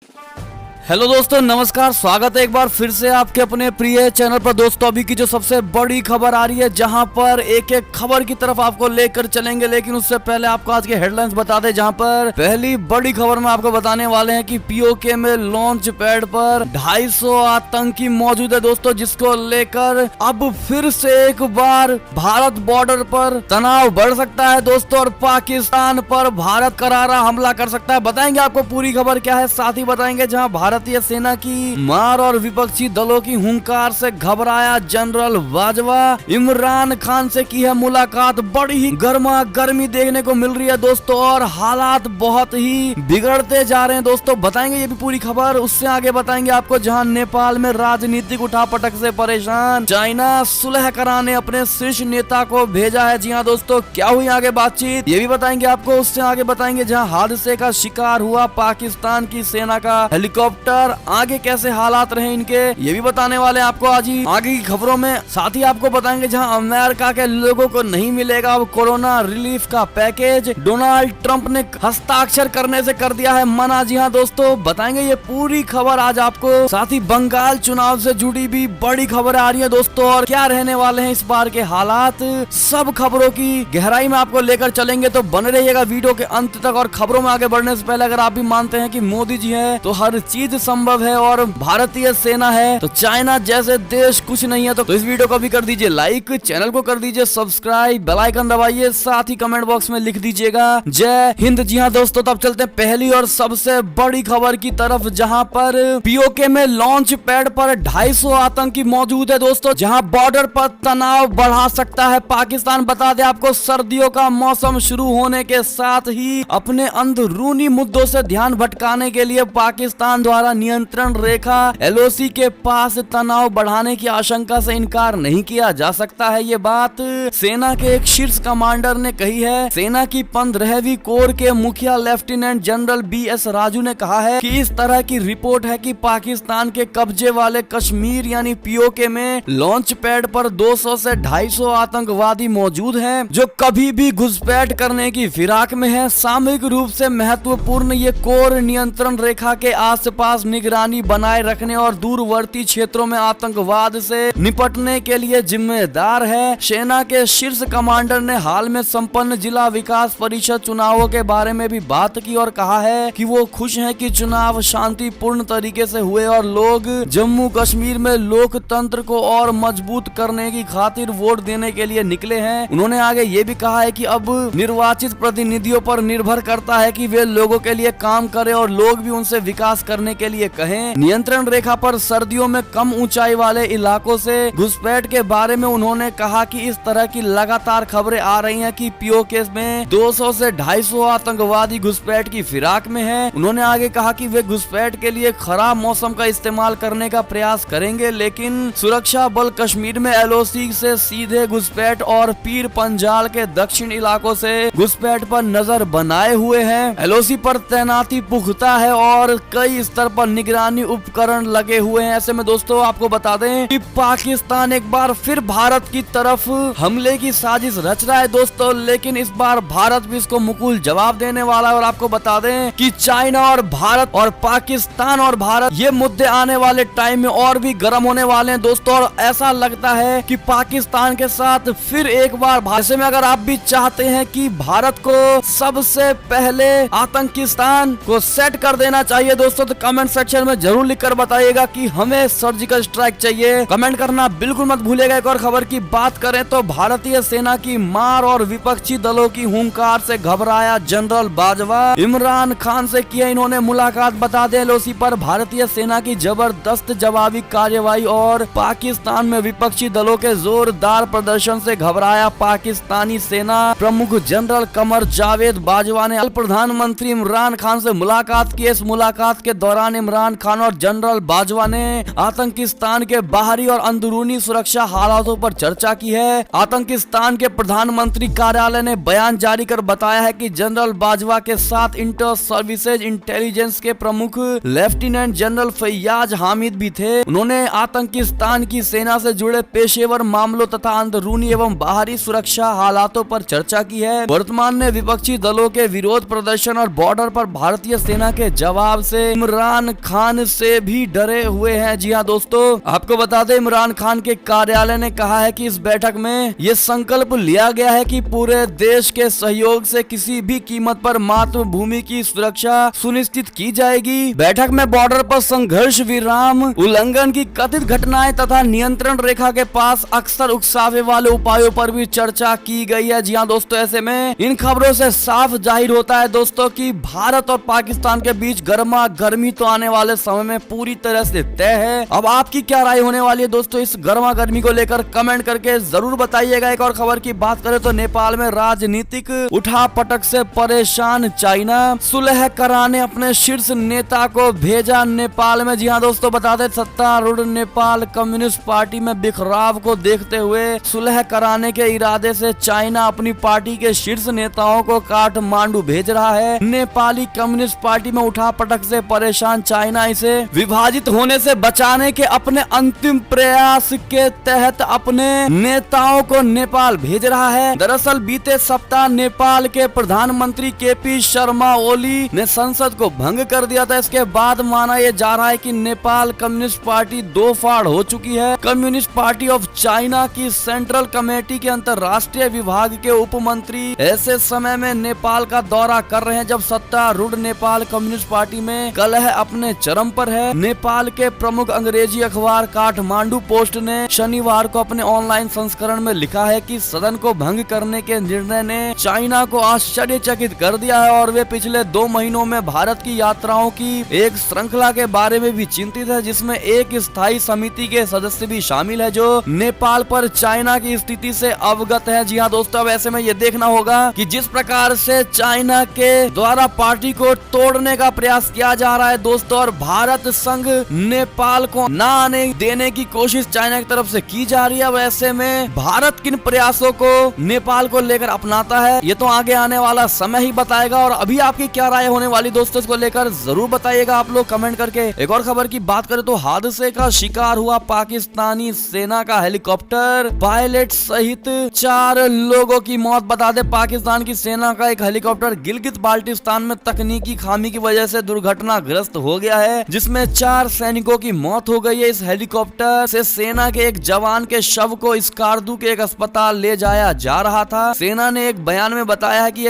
Hello दोस्तों, नमस्कार। स्वागत है एक बार फिर से आपके अपने प्रिय चैनल पर। दोस्तों, अभी की जो सबसे बड़ी खबर आ रही है, जहां पर एक एक खबर की तरफ आपको लेकर चलेंगे, लेकिन उससे पहले आपको आज के हेडलाइंस बता दें। जहां पर पहली बड़ी खबर में आपको बताने वाले हैं कि पीओके में लॉन्च पैड पर 250 आतंकी मौजूद है दोस्तों, जिसको लेकर अब फिर से एक बार भारत बॉर्डर पर तनाव बढ़ सकता है दोस्तों, और पाकिस्तान पर भारत करारा हमला कर सकता है। बताएंगे आपको पूरी खबर क्या है, साथ ही बताएंगे जहां भारतीय सेना की मार और विपक्षी दलों की हुंकार से घबराया जनरल बाजवा। इमरान खान से की है मुलाकात, बड़ी ही गर्मा गर्मी देखने को मिल रही है दोस्तों, और हालात बहुत ही बिगड़ते जा रहे हैं दोस्तों। बताएंगे ये भी पूरी खबर। उससे आगे बताएंगे आपको जहां नेपाल में राजनीतिक उठापटक से परेशान चाइना सुलह कराने अपने शीर्ष नेता को भेजा है। जी हाँ दोस्तों, क्या हुई आगे बातचीत, ये भी बताएंगे आपको। उससे आगे बताएंगे जहां हादसे का शिकार हुआ पाकिस्तान की सेना का हेलीकॉप्टर, आगे कैसे हालात रहे इनके, ये भी बताने वाले हैं आपको आज ही आगे की खबरों में। साथ ही आपको बताएंगे जहां अमेरिका के लोगों को नहीं मिलेगा अब कोरोना रिलीफ का पैकेज, डोनाल्ड ट्रंप ने हस्ताक्षर करने से कर दिया है मना। जी हाँ दोस्तों, बताएंगे ये पूरी खबर आज आपको। साथ ही बंगाल चुनाव से जुड़ी भी बड़ी खबर आ रही है दोस्तों, और क्या रहने वाले हैं इस बार के हालात, सब खबरों की गहराई में आपको लेकर चलेंगे। तो बने रहिएगा वीडियो के अंत तक। और खबरों में आगे बढ़ने से पहले अगर आप भी मानते हैं कि मोदी जी है तो हर चीज संभव है, और भारतीय सेना है तो चाइना जैसे देश कुछ नहीं है, तो इस वीडियो को भी कर दीजिए लाइक, चैनल को कर दीजिए सब्सक्राइब, बेल आइकन दबाइए, साथ ही कमेंट बॉक्स में लिख दीजिएगा जय हिंद। जी हाँ दोस्तों, तब चलते हैं पहली और सबसे बड़ी खबर की तरफ, जहां पर पीओके में लॉन्च पैड पर 250 आतंकी मौजूद है दोस्तों, जहां बॉर्डर पर तनाव बढ़ा सकता है पाकिस्तान। बता दें आपको, सर्दियों का मौसम शुरू होने के साथ ही अपने अंदरूनी मुद्दों से ध्यान भटकाने के लिए पाकिस्तान द्वारा नियंत्रण रेखा एलओसी के पास तनाव बढ़ाने की आशंका से इनकार नहीं किया जा सकता है। ये बात सेना के एक शीर्ष कमांडर ने कही है। सेना की 15वीं कोर के मुखिया लेफ्टिनेंट जनरल बीएस राजू ने कहा है कि इस तरह की रिपोर्ट है कि पाकिस्तान के कब्जे वाले कश्मीर यानी पीओके में लॉन्च पैड पर 200 से 250 आतंकवादी मौजूद हैं, जो कभी भी घुसपैठ करने की फिराक में है। सामूहिक रूप से महत्वपूर्ण ये कोर नियंत्रण रेखा के आसपास निगरानी बनाए रखने और दूरवर्ती क्षेत्रों में आतंकवाद से निपटने के लिए जिम्मेदार है। सेना के शीर्ष कमांडर ने हाल में संपन्न जिला विकास परिषद चुनावों के बारे में भी बात की और कहा है कि वो खुश हैं कि चुनाव शांतिपूर्ण तरीके से हुए और लोग जम्मू कश्मीर में लोकतंत्र को और मजबूत करने की खातिर वोट देने के लिए निकले हैं। उन्होंने आगे ये भी कहा है कि अब निर्वाचित प्रतिनिधियों पर निर्भर करता है कि वे लोगों के लिए काम करें और लोग भी उनसे विकास करने के लिए कहें। नियंत्रण रेखा पर सर्दियों में कम ऊंचाई वाले इलाकों से घुसपैठ के बारे में उन्होंने कहा कि इस तरह की लगातार खबरें आ रही हैं कि पीओके में 200 से 250 आतंकवादी घुसपैठ की फिराक में हैं। उन्होंने आगे कहा कि वे घुसपैठ के लिए खराब मौसम का इस्तेमाल करने का प्रयास करेंगे, लेकिन सुरक्षा बल कश्मीर में एलओसी से सीधे घुसपैठ और पीर पंजाल के दक्षिण इलाकों से घुसपैठ पर नजर बनाए हुए हैं। एलओसी पर तैनाती पुख्ता है और कई स्तर पर निगरानी उपकरण लगे हुए हैं। ऐसे में दोस्तों आपको बता दें कि पाकिस्तान एक बार फिर भारत की तरफ हमले की साजिश रच रहा है दोस्तों, लेकिन इस बार भारत भी इसको मुकुल जवाब देने वाला है। और आपको बता दें कि चाइना और भारत और पाकिस्तान और भारत ये मुद्दे आने वाले टाइम में और भी गर्म होने वाले हैं दोस्तों, और ऐसा लगता है कि पाकिस्तान के साथ फिर एक बार ऐसे में अगर आप भी चाहते हैं कि भारत को सबसे पहले आतंकिस्तान को सेट कर देना चाहिए दोस्तों, तो कमेंट सेक्शन में जरूर लिखकर बताइएगा कि हमें सर्जिकल स्ट्राइक चाहिए। कमेंट करना बिल्कुल मत भूलिएगा। एक और खबर की बात करें तो भारतीय सेना की मार और विपक्षी दलों की हुंकार से घबराया जनरल बाजवा। इमरान खान से किया इन्होंने मुलाकात। बता दें, एलओसी पर भारतीय सेना की जबरदस्त जवाबी कार्यवाही और पाकिस्तान में विपक्षी दलों के जोरदार प्रदर्शन से घबराया पाकिस्तानी सेना प्रमुख जनरल कमर जावेद बाजवा ने प्रधानमंत्री इमरान खान से मुलाकात की। इस मुलाकात के दौरान इमरान खान और जनरल बाजवा ने आतंकिस्तान के बाहरी और अंदरूनी सुरक्षा हालातों पर चर्चा की है। आतंकिस्तान के प्रधानमंत्री कार्यालय ने बयान जारी कर बताया है कि जनरल बाजवा के साथ इंटर सर्विसेज इंटेलिजेंस के प्रमुख लेफ्टिनेंट जनरल फैयाज हामिद भी थे। उन्होंने आतंकिस्तान की सेना से जुड़े पेशेवर मामलों तथा अंदरूनी एवं बाहरी सुरक्षा हालातों पर चर्चा की है। वर्तमान में विपक्षी दलों के विरोध प्रदर्शन और बॉर्डर पर भारतीय सेना के जवाब से इमरान इमरान खान से भी डरे हुए हैं। जी हाँ दोस्तों, आपको बता दें इमरान खान के कार्यालय ने कहा है कि इस बैठक में ये संकल्प लिया गया है कि पूरे देश के सहयोग से किसी भी कीमत पर मातृभूमि की सुरक्षा सुनिश्चित की जाएगी। बैठक में बॉर्डर पर संघर्ष विराम उल्लंघन की कथित घटनाएं तथा नियंत्रण रेखा के पास अक्सर उकसावे वाले उपायों पर भी चर्चा की गई है। जी हाँ दोस्तों, ऐसे में इन खबरों से साफ जाहिर होता है दोस्तों कि भारत और पाकिस्तान के बीच गर्मा गर्मी तो आने वाले समय में पूरी तरह से तय है। अब आपकी क्या राय होने वाली है दोस्तों इस गर्मा गर्मी को लेकर, कमेंट करके जरूर बताइएगा। एक और खबर की बात करें तो नेपाल में राजनीतिक उठापटक से परेशान चाइना सुलह कराने अपने शीर्ष नेता को भेजा नेपाल में। जी हाँ दोस्तों, बता दें सत्तारूढ़ नेपाल कम्युनिस्ट पार्टी में बिखराव को देखते हुए सुलह कराने के इरादे से चाइना अपनी पार्टी के शीर्ष नेताओं को काठमांडू भेज रहा है। नेपाली कम्युनिस्ट पार्टी में उठापटक से परेशान चाइना इसे विभाजित होने से बचाने के अपने अंतिम प्रयास के तहत अपने नेताओं को नेपाल भेज रहा है। दरअसल बीते सप्ताह नेपाल के प्रधानमंत्री केपी शर्मा ओली ने संसद को भंग कर दिया था। इसके बाद माना यह जा रहा है कि नेपाल कम्युनिस्ट पार्टी दो फाड़ हो चुकी है। कम्युनिस्ट पार्टी ऑफ चाइना की सेंट्रल कमेटी के अंतर्राष्ट्रीय विभाग के उप मंत्री ऐसे समय में नेपाल का दौरा कर रहे हैं जब सत्तारूढ़ नेपाल कम्युनिस्ट पार्टी में कलह अपने चरम पर है। नेपाल के प्रमुख अंग्रेजी अखबार काठमांडू पोस्ट ने शनिवार को अपने ऑनलाइन संस्करण में लिखा है कि सदन को भंग करने के निर्णय ने चाइना को आश्चर्यचकित कर दिया है और वे पिछले 2 महीनों में भारत की यात्राओं की एक श्रृंखला के बारे में भी चिंतित है, जिसमें एक स्थायी समिति के सदस्य भी शामिल है जो नेपाल पर चाइना की स्थिति से अवगत है। जी हाँ दोस्तों, अब ऐसे में ये देखना होगा कि जिस प्रकार से चाइना के द्वारा पार्टी को तोड़ने का प्रयास किया जा रहा है दोस्तों, और भारत संघ नेपाल को न आने देने की कोशिश चाइना की तरफ से की जा रही है। अब ऐसे में भारत किन प्रयासों को नेपाल को लेकर अपनाता है ये तो आगे आने वाला समय ही बताएगा। और अभी आपकी क्या राय होने वाली दोस्तों इसको लेकर जरूर बताइएगा आप लोग कमेंट करके। एक और खबर की बात करें तो हादसे का शिकार हुआ पाकिस्तानी सेना का हेलीकॉप्टर, पायलट सहित 4 लोगों की मौत। बता दें पाकिस्तान की सेना का एक हेलीकॉप्टर गिलगित बाल्टिस्तान में तकनीकी खामी की वजह से दुर्घटनाग्रस्त हो गया है, जिसमें 4 सैनिकों की मौत हो गई है। इस हेलीकॉप्टर से सेना के एक जवान के शव को स्कार्दू के एक अस्पताल ले जाया जा रहा था। सेना ने एक बयान में बताया है कि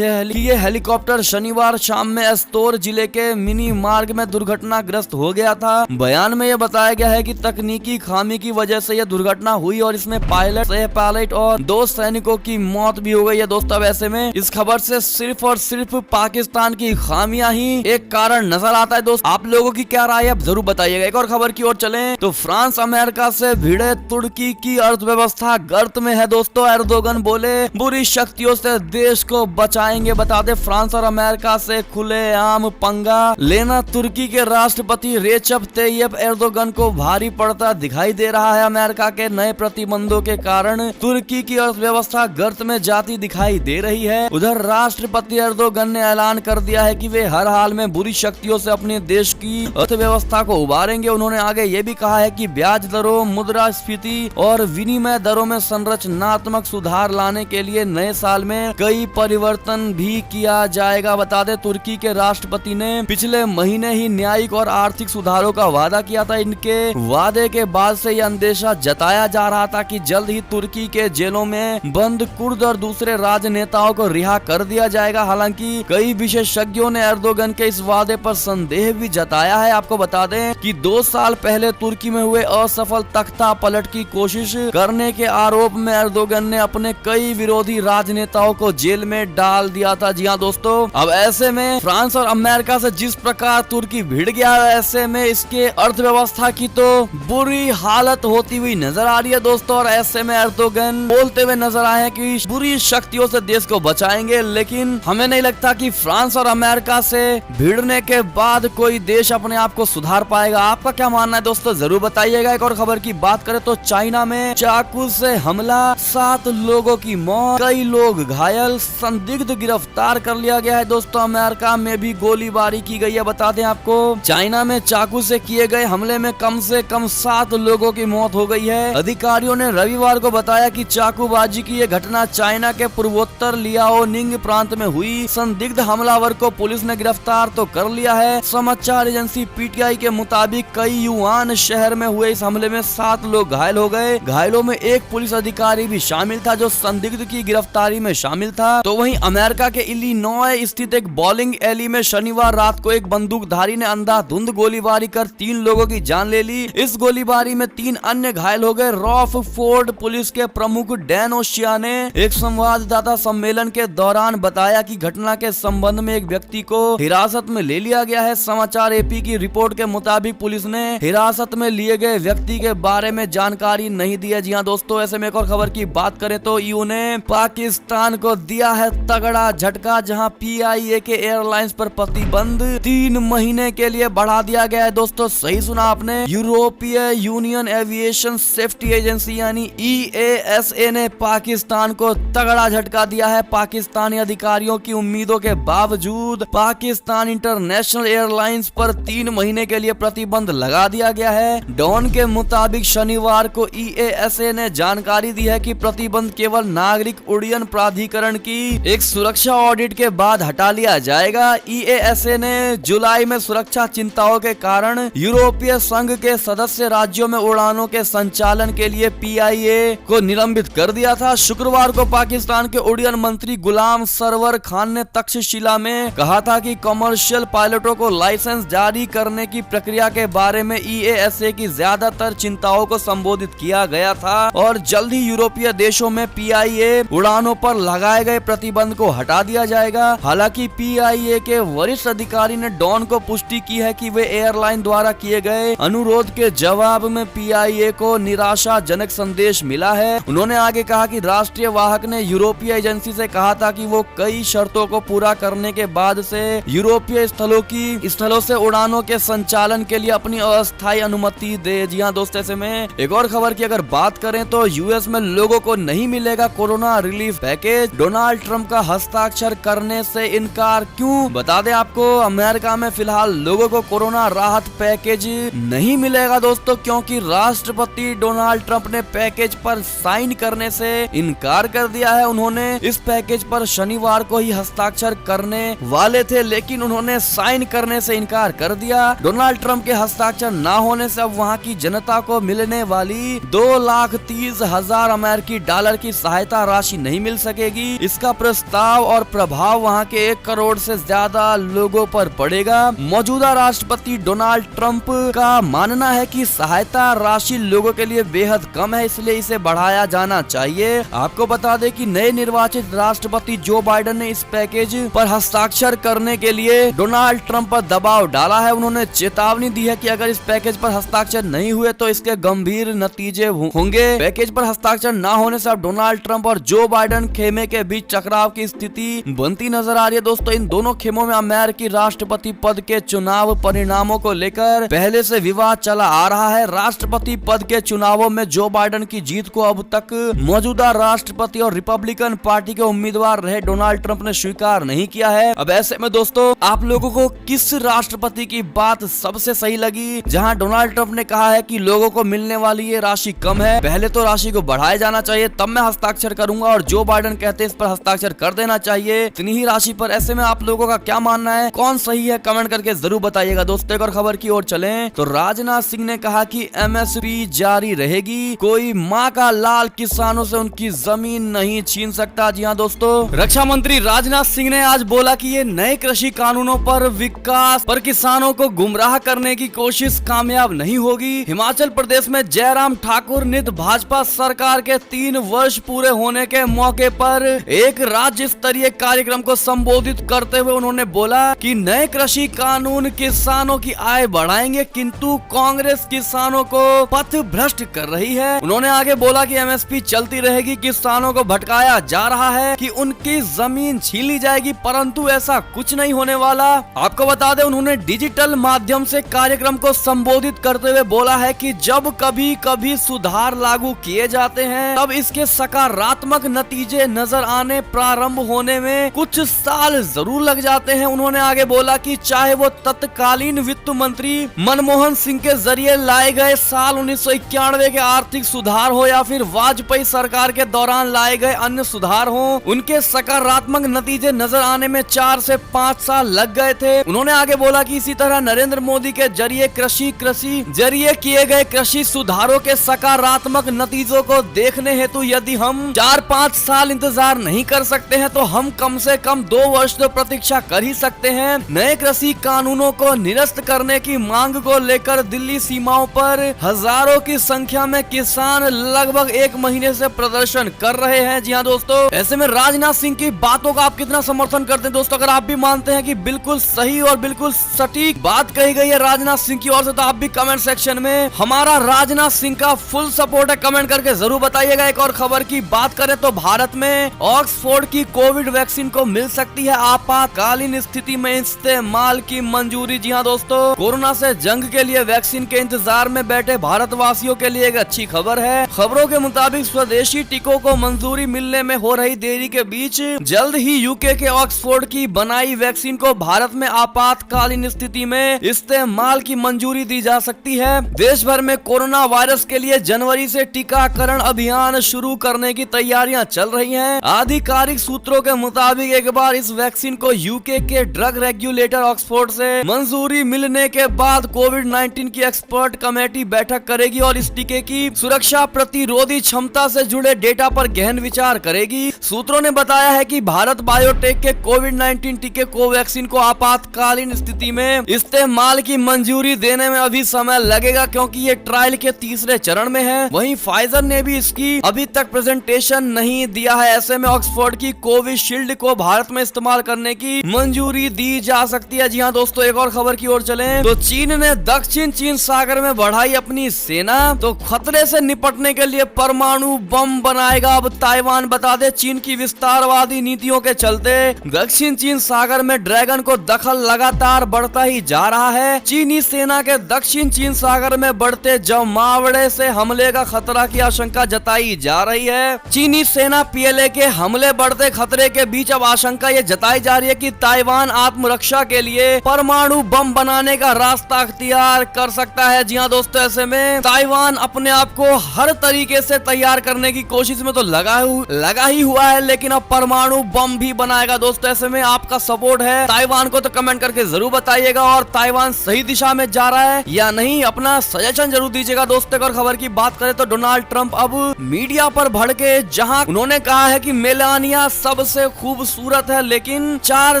ये हेलीकॉप्टर शनिवार शाम में एस्तोर जिले के मिनी मार्ग में दुर्घटनाग्रस्त हो गया था। बयान में यह बताया गया है कि तकनीकी खामी की वजह से यह दुर्घटना हुई और इसमें पायलट, सह पायलट और 2 सैनिकों की मौत भी हो गई है। दोस्तों, ऐसे में इस खबर से सिर्फ और सिर्फ पाकिस्तान की खामियां ही एक कारण नजर आता है। दोस्तों, आप लोगों की क्या राय है आप जरूर बताइएगा। एक और खबर की ओर चलें तो फ्रांस अमेरिका से भिड़े तुर्की की अर्थव्यवस्था गर्त में है। दोस्तों, एर्दोगन बोले बुरी शक्तियों से देश को बचाएंगे। बता दे फ्रांस और अमेरिका से खुलेआम पंगा लेना तुर्की के राष्ट्रपति रेचप तैयप एर्दोगन को भारी पड़ता दिखाई दे रहा है। अमेरिका के नए प्रतिबंधों के कारण तुर्की की अर्थव्यवस्था गर्त में जाती दिखाई दे रही है। उधर राष्ट्रपति एर्दोगन ने ऐलान कर दिया है कि वे हर हाल में बुरी शक्तियों से अपने देश की अर्थव्यवस्था को उबारेंगे। उन्होंने आगे ये भी कहा है कि ब्याज दरों, मुद्रास्फीति और विनिमय दरों में संरचनात्मक सुधार लाने के लिए नए साल में कई परिवर्तन भी किया जाएगा। बता दें तुर्की के राष्ट्रपति ने पिछले महीने ही न्यायिक और आर्थिक सुधारों का वादा किया था। इनके वादे के बाद से यह अंदेशा जताया जा रहा था कि जल्द ही तुर्की के जेलों में बंद कुर्द और दूसरे राजनेताओं को रिहा कर दिया जाएगा। हालांकि कई विशेषज्ञों ने एर्दोगन के इस वादे पर संदेह भी जताया है। आपको बता दें कि 2 साल पहले तुर्की में हुए असफल तख्ता पलट की कोशिश करने के आरोप में एर्दोगन ने अपने कई विरोधी राजनेताओं को जेल में डाल दिया था। जी हाँ दोस्तों, अब ऐसे में फ्रांस और अमेरिका से जिस प्रकार तुर्की भिड़ गया है, ऐसे में इसके अर्थव्यवस्था की तो बुरी हालत होती हुई नजर आ रही है दोस्तों। और ऐसे में एर्दोगन बोलते हुए नजर आए हैं कि बुरी शक्तियों से देश को बचाएंगे, लेकिन हमें नहीं लगता कि फ्रांस और अमेरिका से भिड़ने के बाद कोई देश अपने आप को सुधार पाएगा। आपका क्या मानना है दोस्तों जरूर बताइएगा। एक और खबर की बात करें तो चाइना में चाकू से हमला, 7 लोगों की मौत, कई लोग घायल, संदिग्ध गिरफ्तार कर लिया गया है। दोस्तों, अमेरिका में भी गोलीबारी की गई है। बता दें आपको चाइना में चाकू से किए गए हमले में कम से कम 7 लोगों की मौत हो गई है। अधिकारियों ने रविवार को बताया कि चाकूबाजी की यह घटना चाइना के पूर्वोत्तर लियाओनिंग प्रांत में हुई। संदिग्ध हमलावर को पुलिस ने गिरफ्तार तो कर लिया है। समाचार एजेंसी पीटीआई के मुताबिक कई युवान शहर में हुए इस हमले में 7 लोग घायल हो गए। घायलों में एक पुलिस अधिकारी भी शामिल था जो संदिग्ध की गिरफ्तारी में शामिल था। तो वहीं अमेरिका के इलिनॉय स्थित एक बॉलिंग एली में शनिवार रात को एक बंदूकधारी ने अंधाधुंध गोलीबारी कर 3 लोगों की जान ले ली। इस गोलीबारी में 3 अन्य घायल हो गए। रॉकफोर्ड पुलिस के प्रमुख डैन ओशिया ने एक संवाददाता सम्मेलन के दौरान बताया कि घटना के संबंध में एक व्यक्ति को हिरासत में ले लिया गया है। समाचार एपी की रिपोर्ट के मुताबिक पुलिस ने हिरासत में लिए गए व्यक्ति के बारे में जानकारी नहीं दी है। जी हाँ दोस्तों, ऐसे में एक और खबर की बात करें तो ईयू ने पाकिस्तान को दिया है तगड़ा झटका, जहां पीआईए के एयरलाइंस पर प्रतिबंध 3 महीने के लिए बढ़ा दिया गया है। दोस्तों सही सुना आपने, यूरोपीय यूनियन एविएशन सेफ्टी एजेंसी यानी EASA ने पाकिस्तान को तगड़ा झटका दिया है। पाकिस्तानी अधिकारियों की उम्मीदों के बावजूद पाकिस्तान इंटरनेशनल एयरलाइंस पर 3 महीने के लिए प्रतिबंध लगा दिया गया है। डॉन के मुताबिक शनिवार को EASA ने जानकारी दी है कि प्रतिबंध केवल नागरिक उड्डयन प्राधिकरण की एक सुरक्षा ऑडिट के बाद हटा लिया जाएगा। EASA ने जुलाई में सुरक्षा चिंताओं के कारण यूरोपीय संघ के सदस्य राज्यों में उड़ानों के संचालन के लिए PIA को निलंबित कर दिया था। शुक्रवार को पाकिस्तान के उड्डयन मंत्री गुलाम सरवर खान ने तक्षशिला में कहा था कि कमर्शियल पायलटों को लाइसेंस जारी करने की प्रक्रिया के बारे में EASA की ज्यादातर चिंताओं को संबोधित किया गया था और जल्द ही यूरोपीय देशों में PIA उड़ानों पर लगाए गए प्रतिबंध को हटा दिया जाएगा। हालांकि PIA के वरिष्ठ अधिकारी ने डॉन को पुष्टि की है कि वे एयरलाइन द्वारा किए गए अनुरोध के जवाब में PIA को निराशाजनक संदेश मिला है। उन्होंने आगे कहा कि राष्ट्रीय वाहक ने यूरोपीय एजेंसी से कहा था कि वो कई शर्तों को पूरा करने के बाद से यूरोपीय स्थलों से उड़ानों के संचालन के लिए अपनी अस्थायी अनुमति दे। जी हाँ दोस्तों, ऐसे में एक और खबर की अगर बात करें तो यूएस में लोगों को नहीं मिलेगा corona relief package, Donald Trump का हस्ताक्षर करने से इनकार क्यों? बता दें आपको, अमेरिका में फिलहाल लोगों को कोरोना राहत पैकेज नहीं मिलेगा दोस्तों, क्योंकि राष्ट्रपति डोनाल्ड ट्रंप ने पैकेज पर साइन करने से इनकार कर दिया है। उन्होंने इस पैकेज पर शनिवार को ही हस्ताक्षर करने वाले थे, लेकिन उन्होंने साइन करने से इनकार कर दिया। डोनाल्ड ट्रंप के हस्ताक्षर न होने से अब वहां की जनता को मिलने वाली 2,30,000 अमेरिकी डॉलर की सहायता राशि नहीं मिल सकेगी। इसका प्रस्ताव और प्रभाव वहां के 1 करोड़ से ज्यादा लोगों पर पड़ेगा। मौजूदा राष्ट्रपति डोनाल्ड ट्रंप का मानना है कि सहायता राशि लोगों के लिए बेहद कम है, इसलिए इसे बढ़ाया जाना चाहिए। आपको बता दें कि नए निर्वाचित राष्ट्रपति जो बाइडेन ने इस पैकेज पर हस्ताक्षर करने के लिए डोनाल्ड ट्रंप पर दबाव डाला है। उन्होंने चेतावनी दी है कि अगर इस पैकेज पर हस्ताक्षर नहीं हुए तो इसके गंभीर नतीजे होंगे। पैकेज पर हस्ताक्षर न होने से अब डोनाल्ड ट्रंप और जो बाइडेन खेमे के बीच टकराव की स्थिति बनती नजर आ रही है। दोस्तों इन दोनों खेमों में अमेरिकी राष्ट्रपति पद के चुनाव परिणामों को लेकर पहले से विवाद चला आ रहा है। राष्ट्रपति पद के चुनावों में जो बाइडेन की जीत को अब तक मौजूदा राष्ट्रपति और रिपब्लिकन पार्टी के उम्मीदवार रहे डोनाल्ड ट्रंप ने स्वीकार नहीं किया है। अब ऐसे में दोस्तों आप लोगों को किस राष्ट्रपति की बात सबसे सही लगी? जहां डोनाल्ड ट्रंप ने कहा है कि लोगों को मिलने वाली ये राशि कम है, पहले तो राशि को बढ़ाया जाना चाहिए तब मैं हस्ताक्षर करूंगा, और जो बाइडेन कहते हैं इस पर हस्ताक्षर कर देना चाहिए इतनी ही राशि पर। ऐसे में आप लोगों का क्या मानना है, कौन सही है, कमेंट करके जरूर बताइएगा। दोस्तों एक और खबर की ओर चलें तो राजनाथ सिंह ने कहा कि MSP जारी रहेगी, कोई माँ का लाल किसानों से उनकी जमीन नहीं छीन सकता। जी हाँ दोस्तों, रक्षा मंत्री राजनाथ सिंह ने आज बोला कि ये नए कृषि कानूनों पर विकास पर किसानों को गुमराह करने की कोशिश कामयाब नहीं होगी। हिमाचल प्रदेश में जयराम ठाकुर निध भाजपा सरकार के 3 वर्ष पूरे होने के मौके पर एक राज्य स्तरीय कार्यक्रम को संबोधित करते हुए उन्होंने बोला कि नए कृषि कानून किसानों की आय बढ़ाएंगे, किंतु कांग्रेस किसानों को पथ भ्रष्ट कर रही है। उन्होंने आगे बोला कि MSP चलती रहेगी, किसानों को भटकाया जा रहा है कि उनकी जमीन छीन ली जाएगी, परंतु ऐसा कुछ नहीं होने वाला। आपको बता दें उन्होंने डिजिटल माध्यम से कार्यक्रम को संबोधित करते हुए बोला है कि जब कभी कभी सुधार लागू किए जाते हैं तब इसके सकारात्मक नतीजे नजर आने प्रारंभ होने में कुछ साल जरूर लग जाते हैं। उन्होंने आगे बोला कि चाहे वो तत्कालीन वित्त मंत्री मनमोहन सिंह के जरिए लाए गए साल 1991 के आर्थिक सुधार हो या फिर वाजपेयी सरकार के दौरान लाए गए अन्य सुधार हो, उनके सकारात्मक नतीजे नजर आने में 4 से 5 साल लग गए थे। उन्होंने आगे बोला हालांकि इसी तरह नरेंद्र मोदी के जरिए जरिए किए गए कृषि सुधारों के सकारात्मक नतीजों को देखने हेतु यदि हम 4-5 साल इंतजार नहीं कर सकते हैं तो हम कम से कम 2 वर्ष तो प्रतीक्षा कर ही सकते हैं। नए कृषि कानूनों को निरस्त करने की मांग को लेकर दिल्ली सीमाओं पर हजारों की संख्या में किसान लगभग 1 महीने से प्रदर्शन कर रहे हैं। जी हाँ दोस्तों, ऐसे में राजनाथ सिंह की बातों का आप कितना समर्थन करते हैं दोस्तों? अगर आप भी मानते हैं कि बिल्कुल सही और बिल्कुल सटीक बात कही गई है राजनाथ सिंह की ओर से, तो आप भी कमेंट सेक्शन में हमारा राजनाथ सिंह का फुल सपोर्ट है कमेंट करके जरूर बताइएगा। एक और खबर की बात करें तो भारत में ऑक्सफोर्ड की कोविड वैक्सीन को मिल सकती है आपातकालीन स्थिति में इस्तेमाल की मंजूरी। जी हाँ दोस्तों, कोरोना से जंग के लिए वैक्सीन के इंतजार में बैठे भारतवासियों के लिए एक अच्छी खबर है। खबरों के मुताबिक स्वदेशी टीकों को मंजूरी मिलने में हो रही देरी के बीच जल्द ही यूके के ऑक्सफोर्ड की बनाई वैक्सीन को भारत में आपातकालीन स्थिति में इस्तेमाल की मंजूरी दी जा सकती है। देश भर में कोरोना वायरस के लिए जनवरी से टीकाकरण अभियान शुरू करने की तैयारियां चल रही हैं। आधिकारिक सूत्रों के मुताबिक एक बार इस वैक्सीन को यूके के ड्रग रेगुलेटर ऑक्सफोर्ड से मंजूरी मिलने के बाद कोविड-19 की एक्सपर्ट कमेटी बैठक करेगी और इस टीके की सुरक्षा प्रतिरोधी क्षमता से जुड़े डेटा पर गहन विचार करेगी। सूत्रों ने बताया है कि भारत बायोटेक के कोविड-19 टीके कोवैक्सीन को आपातकालीन स्थिति में इस्तेमाल की मंजूरी देने में अभी समय लगेगा क्योंकि ये ट्रायल के तीसरे चरण में है। वहीं फाइजर ने भी इसकी अभी तक प्रेजेंटेशन नहीं दिया है। ऐसे में ऑक्सफोर्ड की कोविशील्ड को भारत में इस्तेमाल करने की मंजूरी दी जा सकती है। जी हाँ दोस्तों, एक और खबर की ओर चलें तो चीन ने दक्षिण चीन सागर में बढ़ाई अपनी सेना, तो खतरे से निपटने के लिए परमाणु बम बनाएगा अब ताइवान। बता दे, चीन की विस्तारवादी नीतियों के चलते दक्षिण चीन सागर में ड्रैगन को दखल लगातार बढ़ता ही जा रहा है। चीनी सेना के दक्षिण चीन सागर में बढ़ते जमावड़े से हमले का खतरा की आशंका जताई जा रही है। चीनी सेना पीएलए के हमले बढ़ते खतरे के बीच अब आशंका ये जताई जा रही है कि ताइवान आत्मरक्षा के लिए परमाणु बम बनाने का रास्ता अख्तियार कर सकता है। जी हाँ दोस्तों, ऐसे में ताइवान अपने आप को हर तरीके से तैयार करने की कोशिश में तो लगा ही हुआ है, लेकिन अब परमाणु बम भी बनाएगा। दोस्तों, ऐसे में आपका सपोर्ट है ताइवान को तो कमेंट करके जरूर बताइएगा, और ताइवान सही दिशा में जा रहा है या नहीं अपना सजेशन जरूर दीजिएगा। दोस्तों, और खबर की बात करें तो डोनाल्ड ट्रंप अब मीडिया पर भड़के, जहां उन्होंने कहा है कि मेलानिया सबसे खूबसूरत है, लेकिन 4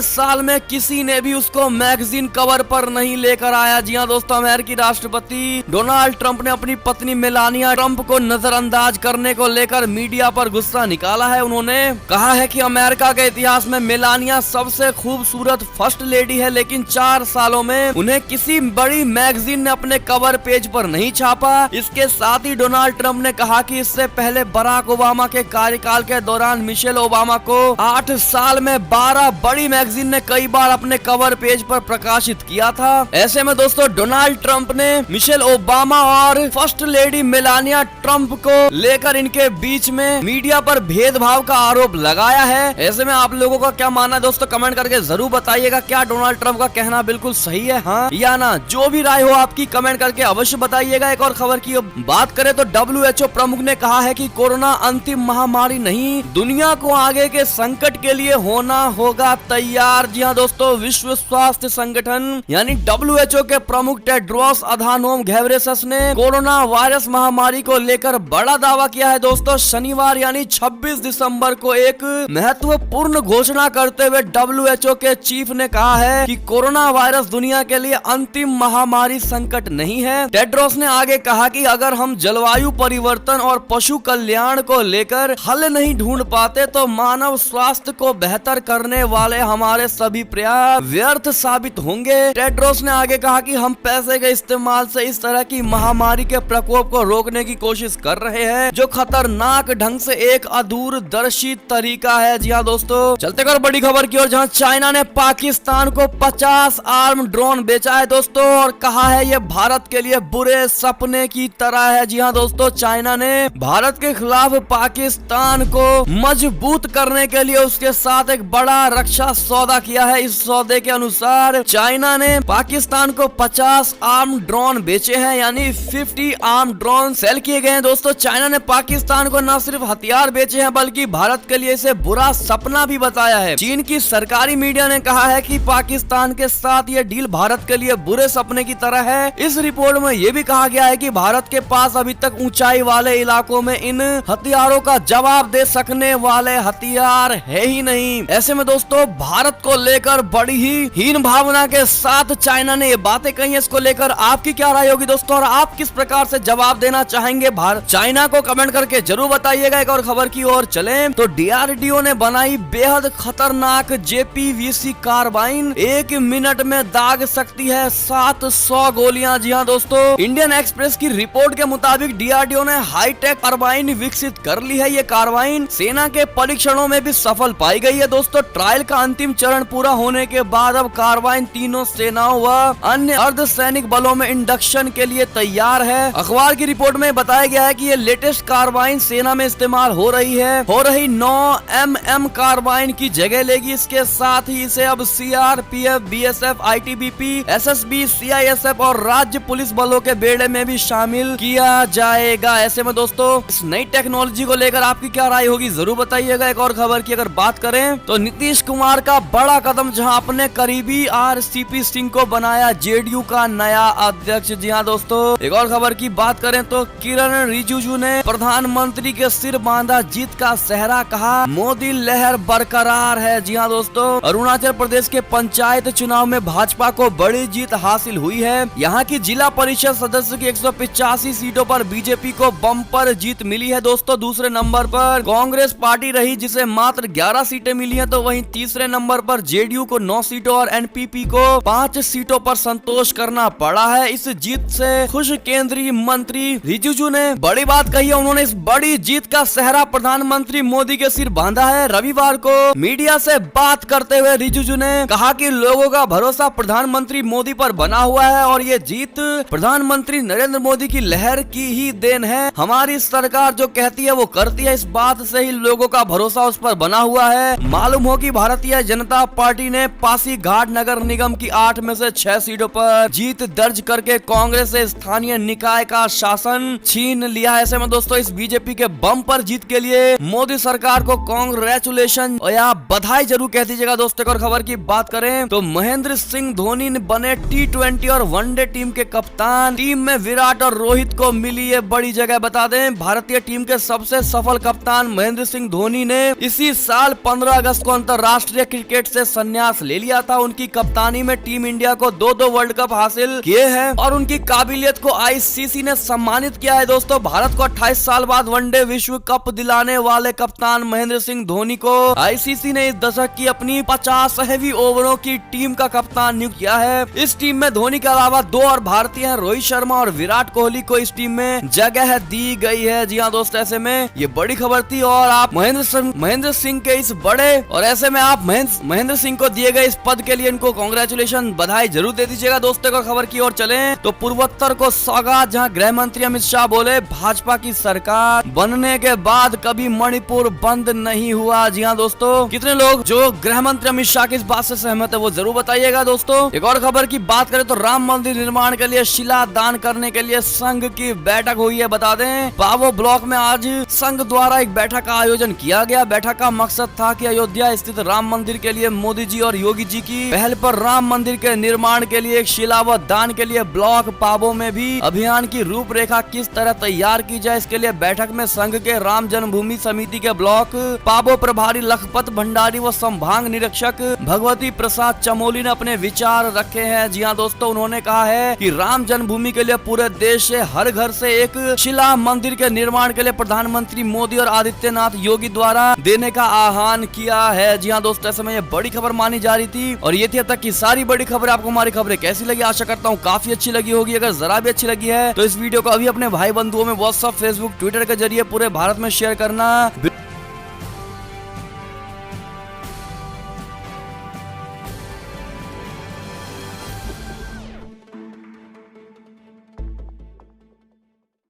साल में किसी ने भी उसको मैगजीन कवर पर नहीं लेकर आया। जी हाँ दोस्तों, अमेरिकी राष्ट्रपति डोनाल्ड ट्रंप ने अपनी पत्नी मेलानिया ट्रंप को नजरअंदाज करने को लेकर मीडिया पर गुस्सा निकाला है। उन्होंने कहा है कि अमेरिका के इतिहास में मेलानिया सबसे खूबसूरत फर्स्ट लेडी है, लेकिन 4 सालों में उन्हें किसी बड़ी मैगजीन ने अपने कवर पेज पर नहीं छापा। इसके साथ ही डोनाल्ड ट्रंप ने कहा कि इससे पहले बराक ओबामा के कार्यकाल के दौरान मिशेल ओबामा को 8 साल में 12 बड़ी मैगजीन ने कई बार अपने कवर पेज पर प्रकाशित किया था। ऐसे में दोस्तों, डोनाल्ड ट्रंप ने मिशेल ओबामा और फर्स्ट लेडी मेलानिया ट्रंप को लेकर इनके बीच में मीडिया पर भेदभाव का आरोप लगाया है। ऐसे में आप लोगों का क्या मानना है दोस्तों? कमेंट करके जरूर बताइएगा। क्या डोनाल्ड ट्रंप का कहना बिल्कुल सही है, हाँ या ना? जो भी राय हो आपकी कमेंट करके अवश्य बताइएगा। एक और खबर की बात करें तो WHO प्रमुख ने कहा है कि कोरोना अंतिम महामारी नहीं, दुनिया को आगे के संकट के लिए होना होगा तैयार। जी हाँ दोस्तों, विश्व स्वास्थ्य संगठन यानी WHO के प्रमुख टेड्रोस अधानोम घेब्रेयेसस ने कोरोना वायरस महामारी को लेकर बड़ा दावा किया है। दोस्तों, शनिवार यानी 26 दिसंबर को एक महत्वपूर्ण घोषणा करते हुए WHO के चीफ ने कहा है कि कोरोना वायरस दुनिया के लिए अंतिम महामारी संकट नहीं है। टेड्रोस ने आगे कहा कि अगर हम जलवायु परिवर्तन और पशु कल्याण को लेकर हल नहीं ढूंढ पाते तो मानव स्वास्थ्य को बेहतर करने वाले हमारे सभी प्रयास व्यर्थ साबित होंगे। टेड्रोस ने आगे कहा कि हम पैसे के इस्तेमाल से इस तरह की महामारी के प्रकोप को रोकने की कोशिश कर रहे हैं, जो खतरनाक ढंग से एक अदूरदर्शी तरीका है। जी हाँ दोस्तों, चलते कर बड़ी खबर की ओर, जहां चाइना ने पाकिस्तान को 50 आर्म ड्रोन बेचा है दोस्तों, और कहा है ये भारत के लिए बुरे सपने की तरह है। जी हाँ दोस्तों, चाइना ने भारत के खिलाफ पाकिस्तान को मजबूत करने के लिए उसके साथ एक बड़ा रक्षा सौदा किया है। इस सौदे के अनुसार चाइना ने पाकिस्तान को 50 आर्म ड्रोन बेचे हैं, यानी 50 आर्म ड्रोन सेल किए गए हैं। दोस्तों, चाइना ने पाकिस्तान को न सिर्फ हथियार बेचे हैं बल्कि भारत के लिए इसे बुरा सपना भी बताया है। चीन की सरकारी मीडिया ने कहा है कि पाकिस्तान के साथ ये डील भारत के लिए बुरे सपने की तरह है। इस रिपोर्ट में ये भी कहा गया है कि भारत के पास अभी तक ऊंचाई वाले इलाकों में इन हथियारों का जवाब दे सकने वाले हथियार है ही नहीं। ऐसे में दोस्तों भारत को लेकर बड़ी ही हीन भावना के साथ चाइना ने ये बातें कही है। इसको लेकर आपकी क्या राय होगी दोस्तों, और आप किस प्रकार से जवाब देना चाहेंगे भारत चाइना को, कमेंट करके जरूर बताइएगा। एक और खबर की ओर चलें तो डीआरडीओ ने बनाई बेहद खतरनाक जेपीवीसी कार्बाइन, 1 मिनट में दाग सकती है 700 गोलियां। जी हाँ दोस्तों, इंडियन एक्सप्रेस की रिपोर्ट के मुताबिक डीआरडीओ ने हाईटेक कार्बाइन विकसित कर ली है। ये कार्बाइन सेना के परीक्षणों में भी सफल पाई गई है दोस्तों। ट्रायल का अंतिम चरण पूरा होने के बाद अब कार्बाइन तीनों सेनाओं व अन्य अर्धसैनिक बलों में इंडक्शन के लिए तैयार है। अखबार की रिपोर्ट में बताया गया है कि ये लेटेस्ट कार्बाइन सेना में इस्तेमाल हो रही 9mm कार्बाइन की जगह लेगी। इसके साथ ही इसे अब CRPF, BSF, ITBP, SSB, CISF और राज्य पुलिस बलों के बेड़े में भी शामिल किया जाएगा। ऐसे में दोस्तों इस नई टेक्नोलॉजी को लेकर आपकी क्या राय होगी जरूर बताइएगा। एक और खबर की अगर बात करें तो नीतीश कुमार का बड़ा कदम, जहां अपने करीबी आरसीपी सिंह को बनाया जेडीयू का नया अध्यक्ष। जी हाँ दोस्तों, एक और खबर की बात करें तो किरण रिजिजू ने प्रधानमंत्री के सिर बांधा जीत का सेहरा, कहा मोदी लहर बरकरार है। जी हाँ दोस्तों, अरुणाचल प्रदेश के पंचायत चुनाव में भाजपा को बड़ी जीत हासिल हुई है। यहाँ की जिला परिषद सदस्य की 185 सीटों पर बीजेपी को बम्पर जीत मिली है दोस्तों। दूसरे नंबर पर कांग्रेस पार्टी रही जिसे मात्र 11 सीटें मिली हैं, तो वहीं तीसरे नंबर पर जेडीयू को 9 सीटों और एनपीपी को 5 सीटों पर संतोष करना पड़ा है। इस जीत से खुश केंद्रीय मंत्री रिजिजू ने बड़ी बात कही है। उन्होंने इस बड़ी जीत का सेहरा प्रधानमंत्री मोदी के सिर बांधा है। रविवार को मीडिया से बात करते हुए रिजिजू ने कहा कि लोगों का भरोसा प्रधानमंत्री मोदी पर बना हुआ है और ये जीत प्रधानमंत्री नरेंद्र मोदी की लहर की ही देन है। हमारी सरकार जो कहती है वो करती है, इस बात से ही लोगों का भरोसा उस पर बना हुआ है। मालूम हो कि भारतीय जनता पार्टी ने पासीघाट नगर निगम की 8 में से 6 सीटों पर जीत दर्ज करके कांग्रेस से स्थानीय निकाय का शासन छीन लिया। ऐसे में दोस्तों इस बीजेपी के बम्पर जीत के लिए मोदी सरकार को कांग्रेचुलेशन या बधाई जरूर कह दीजिएगा दोस्तों। और खबर की बात करें तो महेंद्र सिंह धोनी ने बने T20 और वनडे टीम के कप्तान। टीम में विराट और रोहित को मिली ये बड़ी जगह। बता दें भारतीय टीम के सबसे सफल कप्तान महेंद्र सिंह धोनी ने इसी साल 15 अगस्त को अंतरराष्ट्रीय क्रिकेट से संन्यास ले लिया था। उनकी कप्तानी में टीम इंडिया को 2 वर्ल्ड कप हासिल किए हैं और उनकी काबिलियत को आईसीसी ने सम्मानित किया है दोस्तों। भारत को 28 साल बाद वनडे विश्व कप दिलाने वाले कप्तान महेंद्र सिंह धोनी को आईसीसी ने इस दशक की अपनी 50वीं ओवरों की टीम का कप्तान नियुक्त किया है। इस टीम में धोनी के अलावा 2 और भारतीय हैं, रोहित शर्मा और विराट कोहली को इस टीम में जगह दी गई है। जी हाँ दोस्तों, ऐसे में ये बड़ी खबर थी और आप महेंद्र सिंह के इस बड़े और ऐसे में आप महेंद्र सिंह को दिए गए इस पद के लिए इनको कांग्रेचुलेशन बधाई जरूर दे दीजिएगा दोस्तों। को खबर की ओर चले तो पूर्वोत्तर को सौगात, जहां गृह मंत्री अमित शाह बोले भाजपा की सरकार बनने के बाद कभी मणिपुर बंद नहीं हुआ। जी हाँ दोस्तों, कितने लोग जो गृह मंत्री अमित शाह की इस बात से सहमत है वो जरूर बताइएगा दोस्तों। एक और खबर की बात करें तो राम मंदिर निर्माण के लिए शिला दान करने के लिए संघ की बैठक हुई है। बता दें पावो ब्लॉक में आज संघ द्वारा एक बैठक का आयोजन किया गया। बैठक का मकसद था कि अयोध्या स्थित राम मंदिर के लिए मोदी जी और योगी जी की पहल पर राम मंदिर के निर्माण के लिए एक शिला व दान के लिए ब्लॉक पावो में भी अभियान की रूपरेखा किस तरह तैयार की जाए, इसके लिए बैठक में संघ के राम जन्मभूमि समिति के ब्लॉक पावो प्रभारी लखपत भंडारी व संभाग निरीक्षक भगवती प्रसाद चमोली ने अपने विचार रखे हैं। जी हाँ दोस्तों, उन्होंने कहा है कि राम जन्मभूमि के लिए पूरे देश से हर घर से एक शिला मंदिर के निर्माण के लिए प्रधानमंत्री मोदी और आदित्यनाथ योगी द्वारा देने का आह्वान किया है। जी हाँ दोस्तों, ऐसे में ये बड़ी खबर मानी जा रही थी और ये थी अब तक की सारी बड़ी खबरें। आपको हमारी खबरें कैसी लगी? आशा करता हूँ काफी अच्छी लगी होगी। अगर जरा भी अच्छी लगी है तो इस वीडियो को अभी अपने भाई बंधुओं में व्हाट्सएप, फेसबुक, ट्विटर के जरिए पूरे भारत में शेयर करना